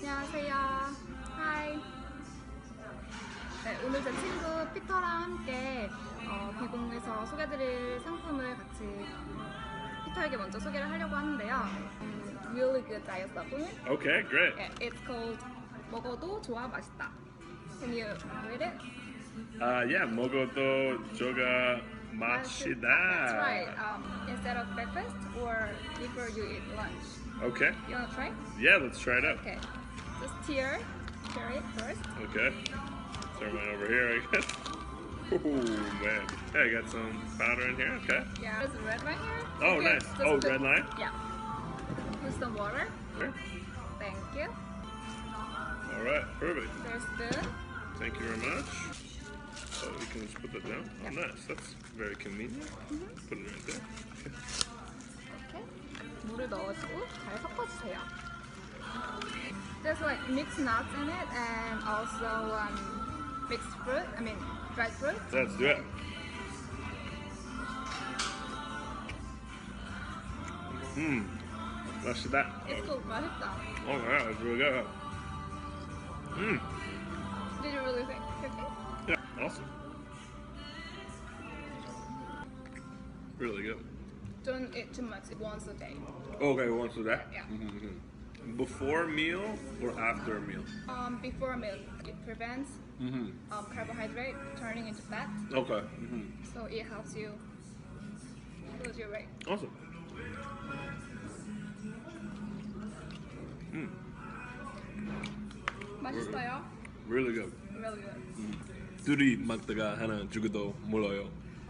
안녕하세요. 하이. 네, 오늘 제 친구 피터랑 함께 비공에서 소개드릴 상품을 같이 피터에게 먼저 소개를 하려고 하는데요. Really good diet supplement. Okay, great. Yeah, it's called 먹어도좋아 맛있다. Can you read it? Yeah, 먹어도좋아 맛있다. That's right. Instead of breakfast or before you eat lunch. Okay. You wanna try? Yeah, let's try it out. Okay. Just tear it first. Okay. Turn mine over here, I guess. Oh man. Hey, I got some powder in here. Okay. Yeah, there's red right here. Oh, Okay, nice. just Oh, put- red line? Yeah. Put some water. Sure. Thank you. All right, perfect. There's spoon. Thank you very much. Oh, you can just put that down. Oh, Yeah. nice. That's very convenient. Put it right there. 이렇게 물을 넣어주고 잘 섞어주세요. There's like mixed nuts in it and also mixed fruit. I mean dried fruit. Let's do it. 맛있다. It's cool. 맛있다. Oh yeah, it's really good. Did you really think? Yeah, awesome. Really good. Don't eat too much once a day. Okay, once a day? Yeah. Before meal or after a meal? Before a meal, it prevents carbohydrate turning into fat, Okay. so it helps you lose your weight. Awesome. 맛있어요? Really good. Really good. 둘이 먹다가 하나 죽어도 몰라요.